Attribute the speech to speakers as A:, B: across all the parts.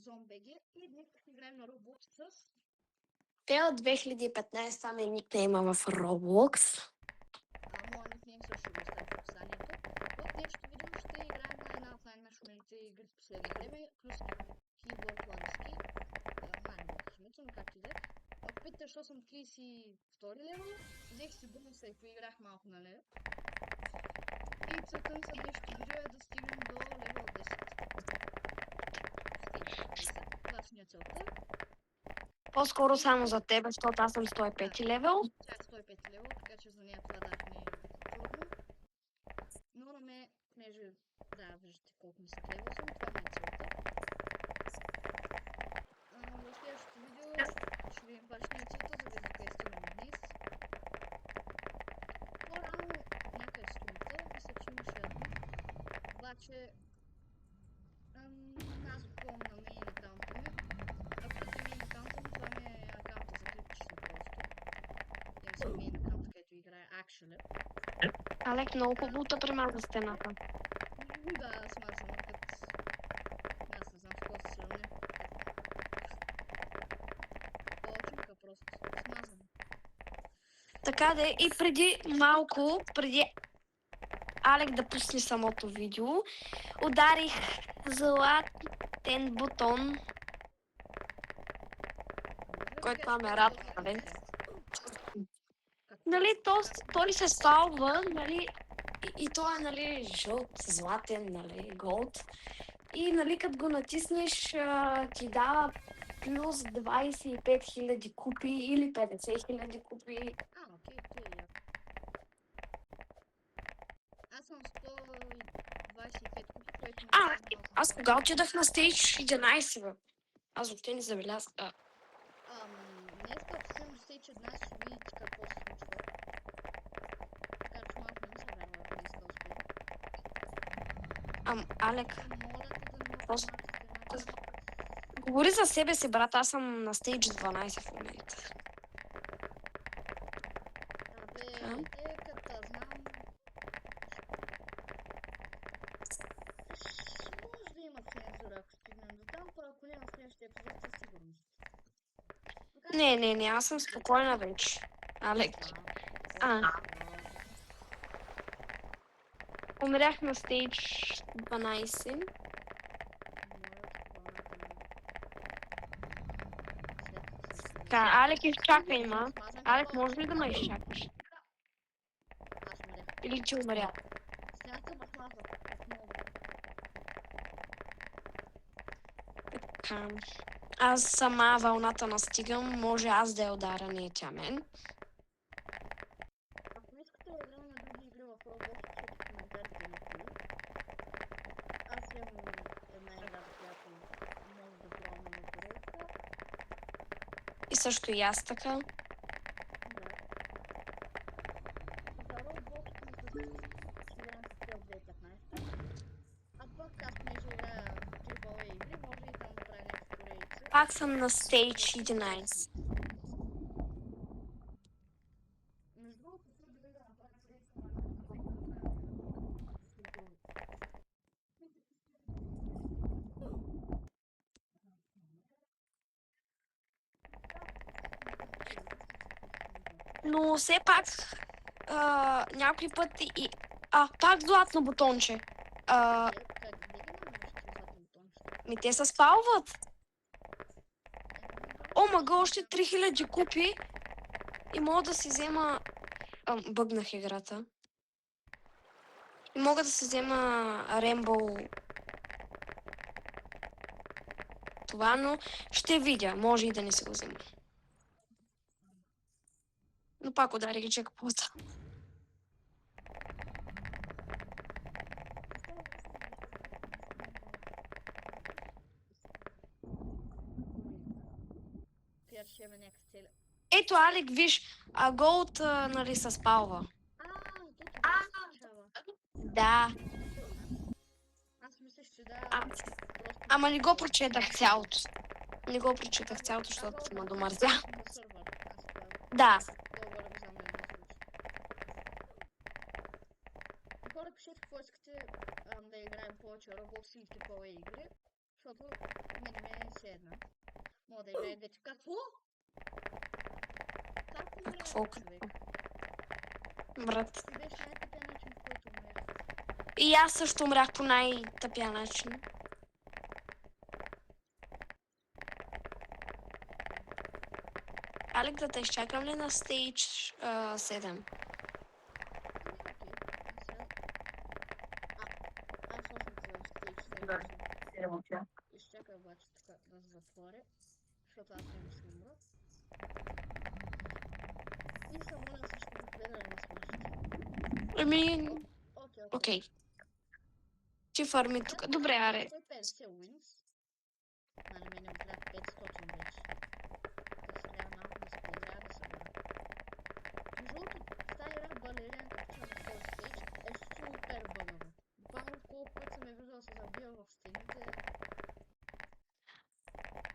A: Зомбеги и днес ще играем на Roblox с...
B: Те от 2015 ми никнейма в Roblox.
A: Моя никнейм също го оставя в описанието. В днешното видео ще играем на една от най-нашумелите игри в последно време, плюс Keyboard Lansky. Най-доброто името, но както и да е. Ако питате, защо съм 32 левел, взех си бонуса и поиграх малко, нали? И целта ми за днешното видео е да стигнем до левел 10. Това си не е целта.
B: По-скоро само за тебе, защото аз съм 105 левел.
A: Тя е 105 левел, така че за нея това даже не е трудно. Но на мен, понеже, да, виждате колко нисък левел съм, това ми е целта. В следващото видео ще видим каква ще е целта, за да къде стигнем днес. По-рано, някъде сутринта, мисля, че имаше едно. Обаче, аз го пълна на мейн акаунта ми. Ако е мейн акаунта ми, това ми е акаунта за клипчета просто. Имам си мейн акаунт, където играе Actually.
B: Алек много хубаво те примаза стената.
A: Да, смазана като... Аз не знам с какво се сравня. Толчинка просто. Смазана.
B: Така де, и преди малко, преди Алек да пусне самото видео, ударих златен бутон, който това ме радва, нали? Нали, то ли се спалва, нали, и то е, нали, жълт, златен, нали, голд. И, нали, като го натиснеш, ти дава плюс 25 000 купи или 50 000 купи.
A: Окей, то е яко. Аз съм 125 купи, което не е малко.
B: Аз кога отидах на Stage 11, бе? Аз въобще не забелязах.
A: Днес като съм в Stage 11, ще видите какво се случва. Така че малко не ми се вярва, ако днес да успея.
B: Алек,
A: Моля те да не ме
B: просто...
A: стената.
B: Говори за себе си, брат, аз съм на Stage 12 в момента.
A: Те като знам... Може да има цензура, ако стигнем до там, ако не в следващия епизод със сигурност.
B: Не, аз съм спокойна вече. Алек. Умрях на Stage 12. Така, Алек, изчакай ма. Алек, може ли да ме изчакаш? Или че умря? Така. Аз сама вълната настигам, може аз да я удара, не е тя мен.
A: Ако искате да играем на други игри в Roblox, пишете в коментарите на кои. Аз имам една игра, която много да пробвам на поредка.
B: И също и аз така.
A: Да. За Roblox ще играем с цел 2015. А пък аз понеже играя AAA игри, може и там да правя някакви поредици.
B: Пак съм на Stage 11.
A: Между другото, трябва да направя поредица
B: Но все пак някой пъти и... пак златно бутонче. Те се спалват. Мага, още 3000 купи и мога да си взема... бъгнах играта. И мога да си взема Rainbow. Това, но ще видя. Може и да не се го взема. Но пак ударих джекпота. Ето, Алек, виж, Голд, нали, се спалва. Да.
A: Аз мисля, че да.
B: Ама не го прочетах цялото. Не го прочетах цялото, защото ме домързя. Да.
A: Хора, пишете какво искате да играем повече Roblox или типове игри, защото мен ме седна. Мога да играе вече. Какво? Как умря
B: Какво?
A: човек?
B: Брат.
A: Ти беше най-тъпия начин, по който умрях.
B: И аз също умрях по най-тъпия начин. Алек, да те изчакам ли на стейдж 7?
A: Аз още за стейдж
C: Да.
A: 7. Изчакай обаче тук да затворя, защото аз не ще умра. И се моля всички да не ме смажете.
B: Ами,
A: Окей.
B: окей. Ти фарми тук. Добре, аре.
A: 150 wins. На мен ми трябва 500 вече. Да се трябва малко да се поиграя да събера. Между другото, в тази игра балерина, като че на този стейдж, е супер бъгава. Буквално колко път съм виждал да се забива в стените.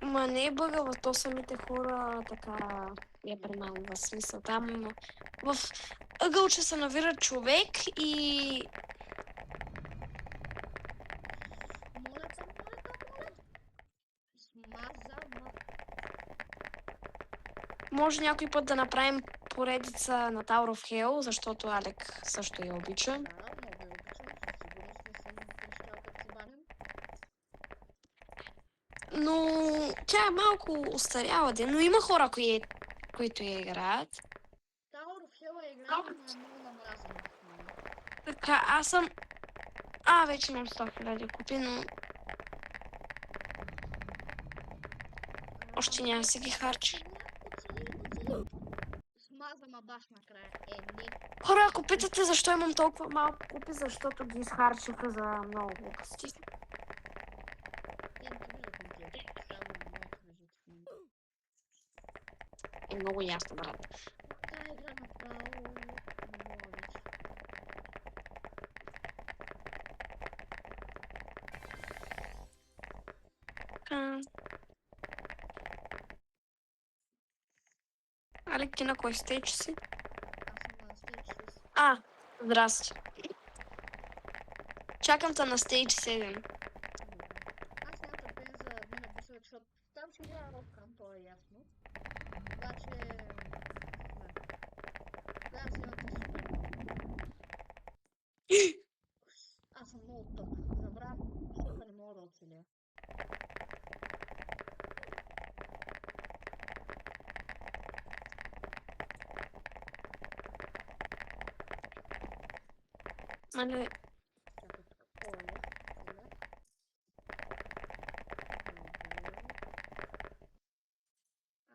B: Ма не е бъгава, то самите хора така я премамва. Смисъл там в ъгълче се навира човек и
A: Моля. Смаза,
B: може някой път да направим поредица на Tower of Hell, защото Алек също я обича.
A: Да, много я обичам. Със сигурност не съм крещял като си банен.
B: Но тя е малко устаряла, но има хора, които я играят.
A: Tower of Hell е игра, но е много намразена.
B: Така, аз съм... вече имам 100 000 купи, но... Още няма да си ги харчи.
A: Оцели. Смаза ма баш накрая. Не.
B: Хора, ако питате защо имам толкова малко купи, защото ги изхарчиха за много глупости.
A: Те не виждат на тия. Само моите виждат в момента.
B: Е много ясно, брат.
A: Тая игра направо не мога вече.
B: Така. Алек, ти на кой стейдж си?
A: Аз съм на стейдж 6.
B: Здрасти. Чакам те на стейдж 7.
A: Аз нямам търпение за да мина бисове, защото там ще играя Rockcam, то е ясно. Обаче... Тогава си имате супер много. Аз съм много тъп. Забравям, защото не мога да оцеля.
B: Нали,
A: Чакай тук. Оля.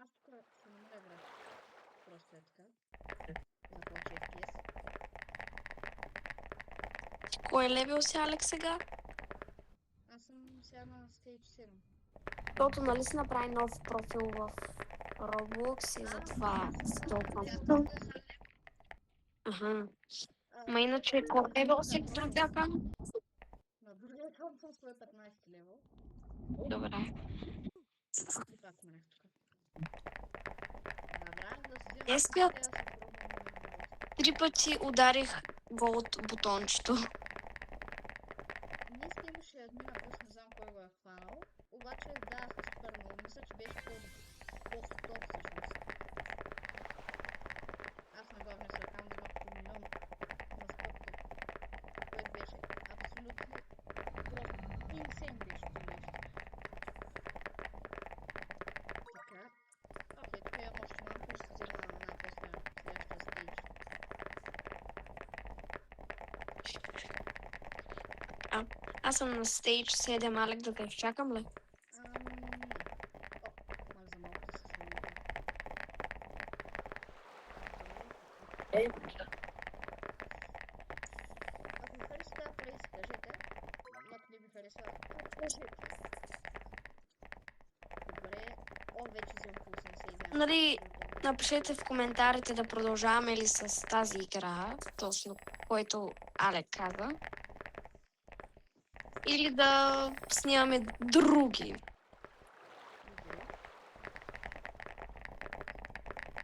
A: Аз тук ще намеря график. Просто е така. За повече FPS.
B: кой е левел си, Алек, сега?
A: Аз съм сега на Stage 7.
B: Защото нали си направи нов профил в Roblox и затова си толкова. Аха. Ма иначе, кой левел си в другия акаунт?
A: На другия акаунт съм 115 левел.
B: Добре.
A: И пак минах тук. Набрах да си взема...
B: Днеска
A: да се пробвам.
B: 3 пъти ударих голд бутончето.
A: Днеска имаше админа пъс, не знам кой го е хванал. Обаче даваха супер много. Мисля, че беше по-100 всъщност. Аз на главния си акаунт имах по милион на спорта. Което беше абсолютно просто инсейн беше това нещо. Така. Окей, тук имам още малко и ще взема най-после следващия стейдж.
B: Аз съм на стейдж 7, Алек, да те изчакам ли?
A: Мах за малко да се снимам. Ако ви хареса тази плейс, кажете. Ако не ви хареса, кажете. Добре. Вече взем по 89.
B: Нали, напишете в коментарите да продължаваме ли с тази игра, точно което Алек каза. Или да снимаме други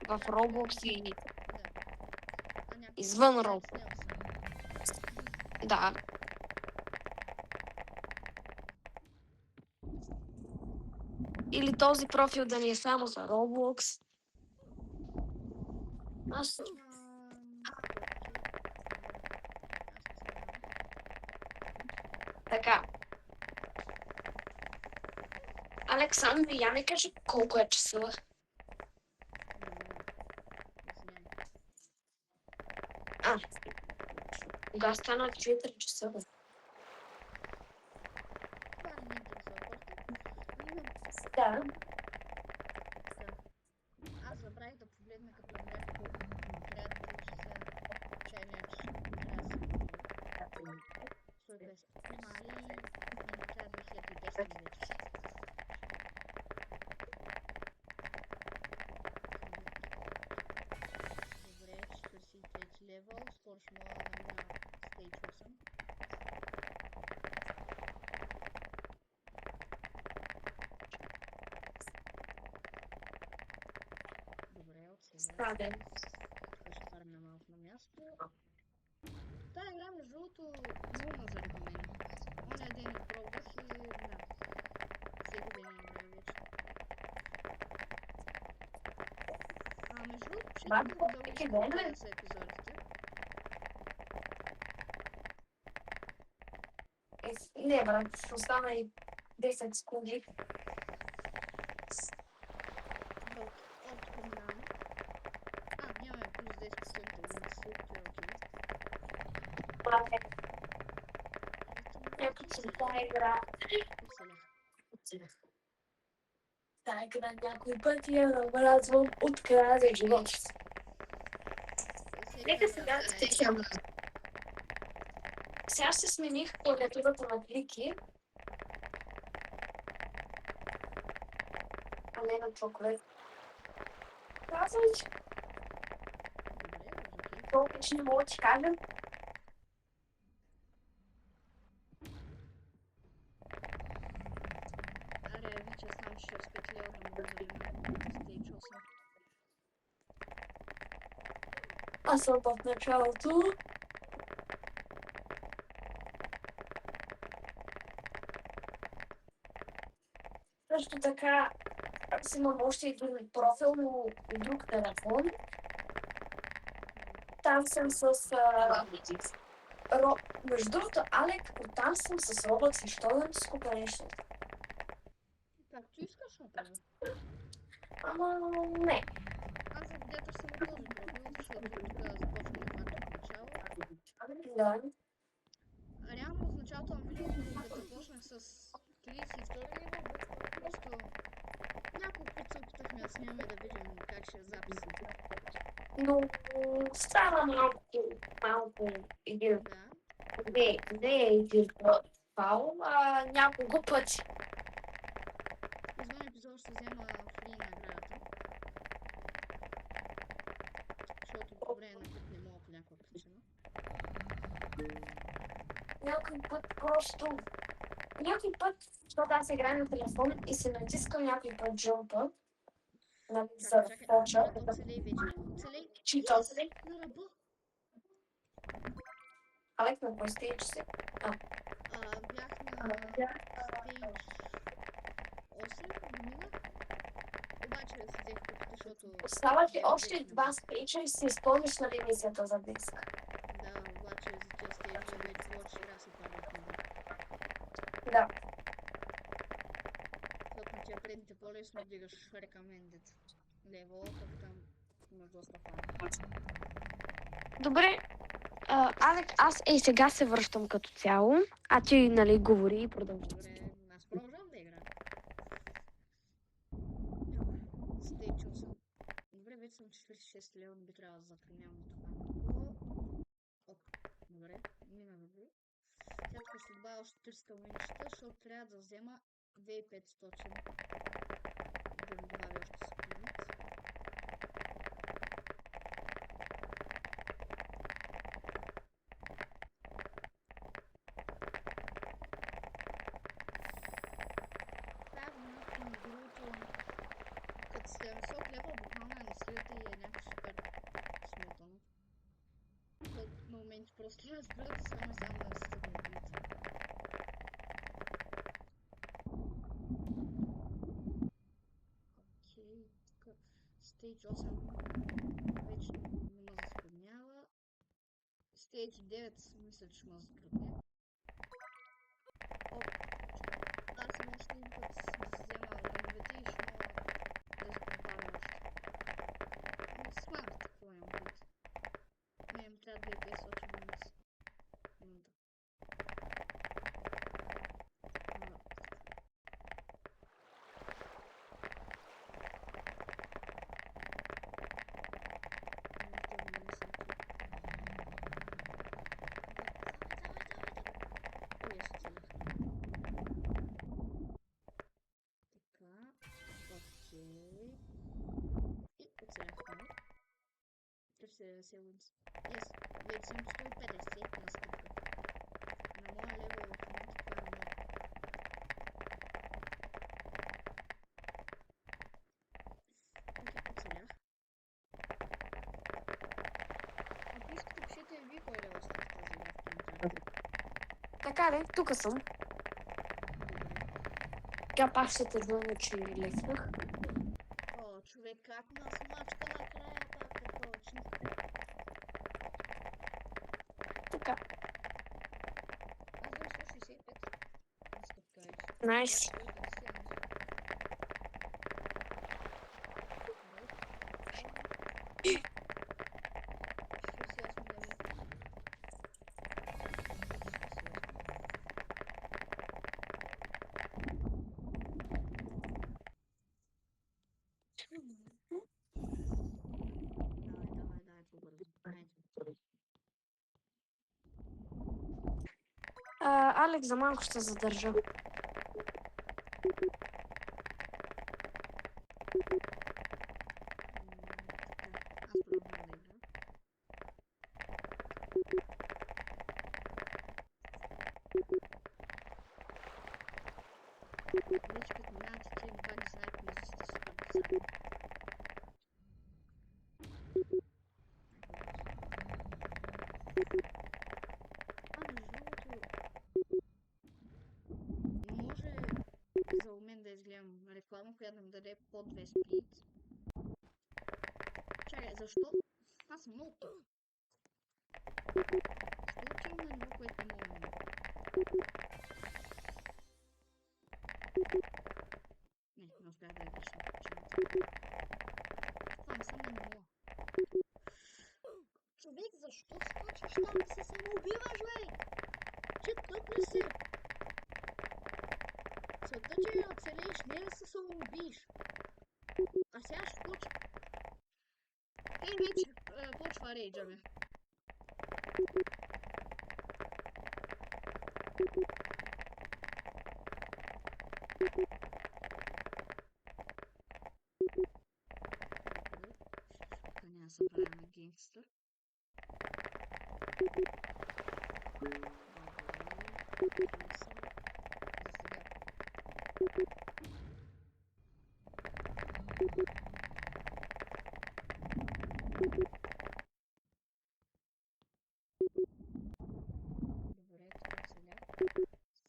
B: в Roblox и извън Roblox. Да. Или този профил да ни е само за Roblox. Аз
A: Окей.
B: така. Александър, я не кажа колко е часа. А, кога стана 4 часа? Да.
A: Аз забравих да погледна като бях трябва да получи за чайния час. Мали трябва 2200 вече. Добре, 43 левел, скоро ще мога да мина стейдж 8. Добре, от сега.
B: Стаде.
A: Ще фармя малко на място. Тая игра между другото много ме зариба мен. Оня ден я пробвах и да. Всеки ден я играя вече. Между другото, че много дълго са епизодите.
B: Не, брат, остана и 10 секунди.
A: От комунално. Нямаме плюс 10% от окей.
B: Брате, някой си тая игра. Тая игра някой път я намразвам от края за живота си. Нека сега да те хем. Сега се смених клавиатурата на клики. А не на чоколет. Казвай, че повече не мога да ти кажа.
A: Аре, вече сам ще разпетлея да мога да има стейдж 8.
B: Аз съм в началото. Също така, аз имам още един профил, но и друг телефон. Там съм с... Между другото, Алек, там съм с Roblox и що да ти скупя нещо?
A: Както искаш, например.
B: Ама не.
A: Аз за дето съм на този профил, защото тук започваме пак от начало.
B: Да.
A: Реално в началото на видеото, като започнах с 32 ниво, просто няколко пъти се опитахме да снимаме да видим как ще е записите.
B: Но става малко един.
A: Да.
B: Не е един фаул, а няколко пъти.
A: Извън епизод ще взема фри наградата. Защото по време на път не мога по някаква причина.
B: Някой път, защото аз играя на телефон и се натискам някой път джумпа. За поча.
A: Оцелей вече. Оцелей.
B: Чито.
A: На ръба.
B: Алек, на кой стейдж си?
A: Бях на стейдж 8 мина. Обаче се взех купите, защото...
B: Остават ли още два стейджа и си изпълниш на мисията за диск?
A: Да, обаче за тия стейджа вече повече игра се падат на ден.
B: Да.
A: Защото на тия предните по-лесно вдигаш recommended левел, пък там имаш доста фан.
B: Добре. Алек, аз сега се връщам като цяло, а ти, нали, говори и продължи.
A: Добре, аз продължавам да играя. Стейдж 8. Добре, вече съм 46 лева, би трябвало да заклинявам от това. Добре, мина добре. Сега тук ще добавя още 300 уинчета, защото трябва да взема 2500. Да ми добавя още спринт. Като сте на висок левел, буквално е насилите и е някакво супер смотано. На моменти просто не разбирате само и само да не се събудите. 8 вече не ме затруднява. Stage 9 мисля, че ме затрудня. Оп, аз съм още един път да си взема рановете и ще мога да изпробвам още. Но смарт, какво имам пред. Не им трябва 2500 минути. Seconds. Yes, вече съм 150 на стъпка. На моя левел в момента това е много. Окей, оцелях. Ако искате, пишете и вие кой левел сте в тази игра в коментарите.
B: Така ли, тук съм. Сега пак ще те звъня, че лекнах.
A: О, човек, как на смачка накрая пак е точно.
B: Така.
A: Аз имам 165 на стъпка вече.
B: Найс. Алекс за малко ще задържа.
A: За момент да изгледам реклама, която ми даде по 2 спид. Чакай, защо? Аз съм много тъп. Защо отивам на ниво, което не мога да мога? Не успях да я пиша. Това не съм на ниво. Човек, защо скачаш там да се самоубиваш, бе? Че тъп ли си? Целта ти е да оцелееш, не да се самоубиеш. А сега ще почва. Вече почва рейджа ми. Тук няма се правя на гейнгстър. Добре, тук оцелях.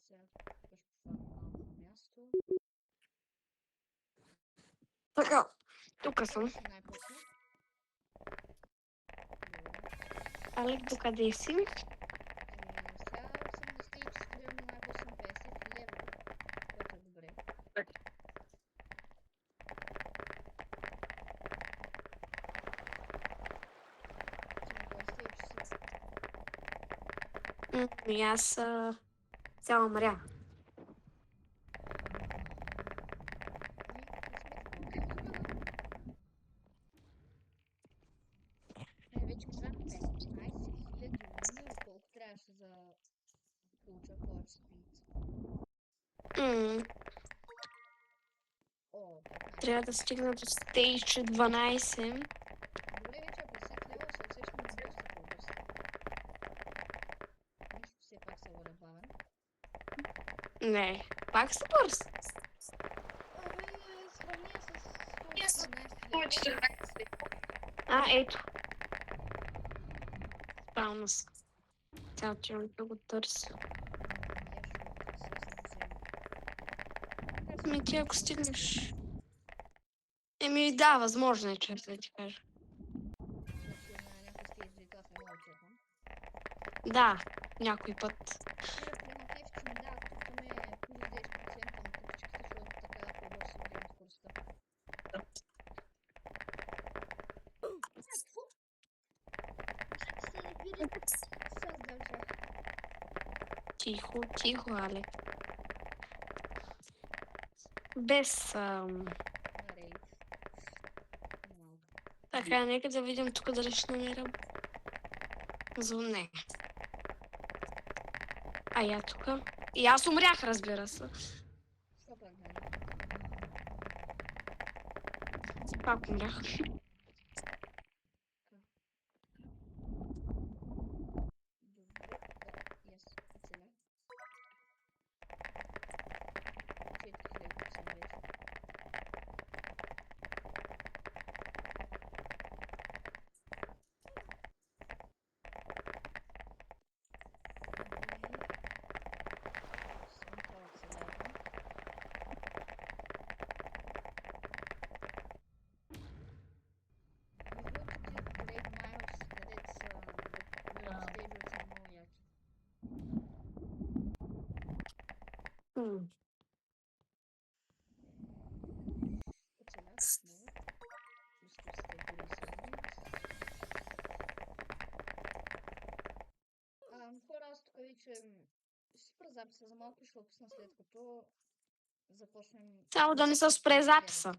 A: Сега ще пофармам малко място.
B: Така, тук съм.
A: Ще най-после.
B: Алек, докъде си?
A: Сега съм на стейдж, студирам на най-после 50 лева, което е добре.
B: И аз цяла умря.
A: Вече ми трябва 15 000 луни, колко трябваше за да получа повече спид. О, 15.
B: Трябва да стигна до стейдж 12.
A: Добре, вече ако 10 лева се усещам доста по-бързо. Нищо, все пак се воля бавен.
B: Не, пак са бърз.
A: Сравня с 114 лева.
B: Ето. Спална се. Цял човек да го търся. Ти ако стигнеш Еми да, възможно е, честно да ти кажа.
A: Защото на някои стейджи аз не мога да очаквам.
B: Да, някой път.
A: Например, при математика ми дават тук ме плюс 10% на тъпчиките, защото така по-бързо се вдигна скоростта. Какво? Как се не види? Създържах.
B: Тихо, тихо, Али. Без...
A: На рейд. Малко.
B: Така, нека да видим тук дали ще намерям. Не. А я тук. И аз умрях, разбира се.
A: Що правим?
B: Пак умрях.
A: Добре. Yes, оцеля. 4000 съм вече. Само това оцелявам. Другите Great Miles, където са стейджовете са много яки. Оцелях много. Чисто сте дори хора, аз тук вече ще спра записа за малко, ще описна след като започнем...
B: Само да не се спре записа.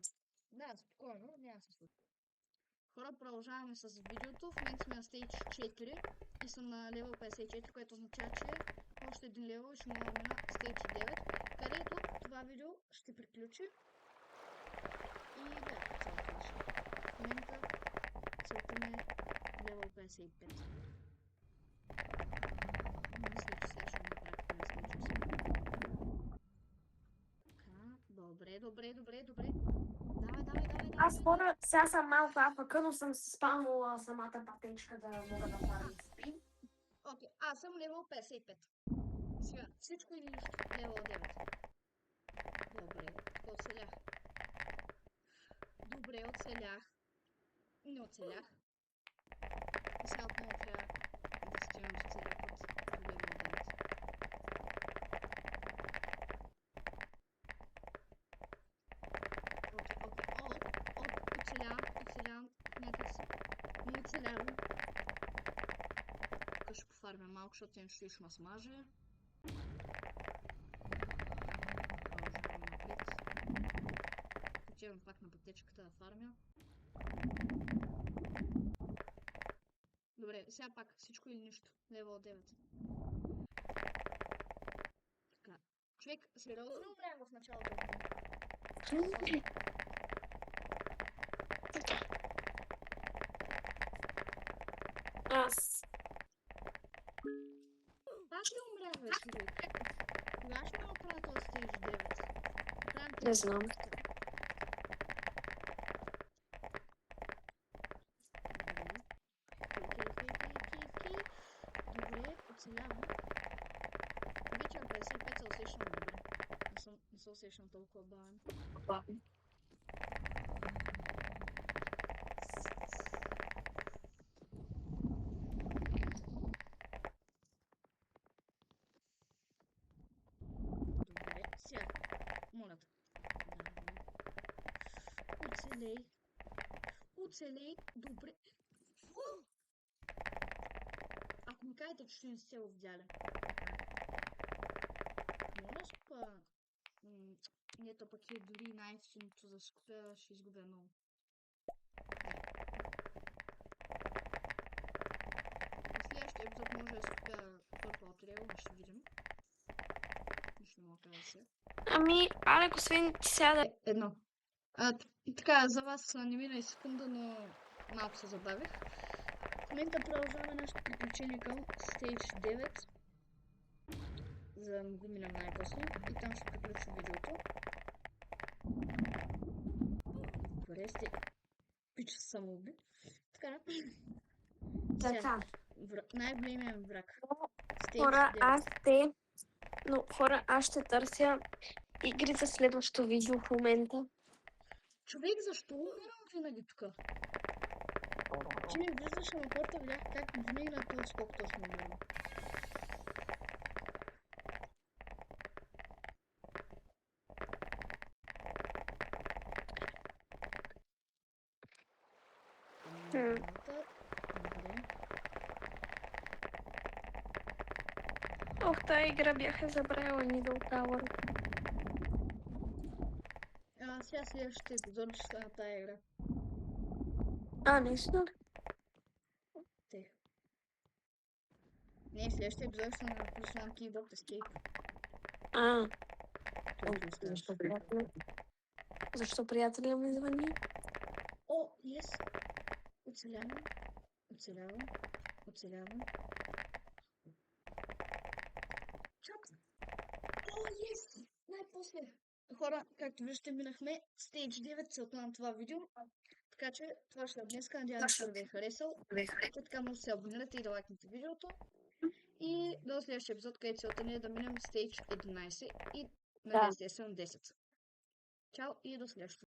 A: Да, спокойно, няма се случва. Хора, продължаваме с видеото. В момента сме на стейдж 4 и съм на левел 54, което означава, че още един левел ще мога на стейдж 9, където това видео ще приключи. И да, цялото беше. В момента целта ми е левел 55. Мисля, че сега ще направя на стейдж 8. Така, добре. Давай.
B: Аз хора, сега съм малко АФК, но съм спамвала самата пътечка да мога да правя спин.
A: Окей, аз съм левел 55. Сега, всичко или нищо? Левел 9. Добре, оцелях. Добре, оцелях. Не оцелях. И сега отново трябва да стигам до целия път до левел 9. Оцелявам. Някак си. Не оцелявам. Тук ще пофармя малко, защото иначе ще ме смаже. Продължавам напред. Отивам пак на пътечката да фармя. Добре, сега пак всичко или нищо. Левел 9. Така. Човек, сериозно умрях в началото.
B: Аз...
A: Пак ли умрях, бе, човек? Кога ще ме направя този стейдж 9?
B: Не знам.
A: Добре, оцелявам. Вече на 55 се усещам добре. Не се усещам толкова бавен. Добре, сега. Моля те. Оцелей. Добре. Ако ми кажете, че ще не сте в дяля. Моля скупа... Не, то пък е дори най-ефтиното за скупя, ще изгубя много. В следващия епизод може да скупя Purple Trail, ще видим. Нищо не мога да кажа сега.
B: Ами, Алек, освен ти сега да...
A: Едно. Така, за вас не мина и секунда, но малко се забавих. В момента продължаваме нашето приключение към Stage 9. За да го минем най-после. И там ще приключи видеото. Добре, сте... Пич самоуби. Така.
B: Така.
A: Най-големият враг.
B: Хора, аз ще търся игри за следващото видео в момента.
A: Човек, защо умирам винаги тук? Ти ми виждаш на порта, видях как винаги на този скок точно умирам.
B: М.
A: Добре.
B: Ох, тази игра бяха забравила Middle Tower.
A: Сега следващия епизод ще стана тая игра.
B: Наистина ли?
A: Те. Не, следващия епизод ще стана Plus One Keyboard Escape. Той ти оставаш.
B: Защо приятеля ми звъни?
A: О, yes! Оцелявам. Оцелявам. Оцелявам. Чак! О, yes! Най-после! Хора, както виждате, минахме Stage 9, целта на това видео. Така че това ще е днеска. Надявам се да ви е харесал. Ако така може да се абонирате и да лайкнете видеото. И до следващия епизод, където целта ни е да минем Stage 11 и надявам се 10. Чао и до следващото.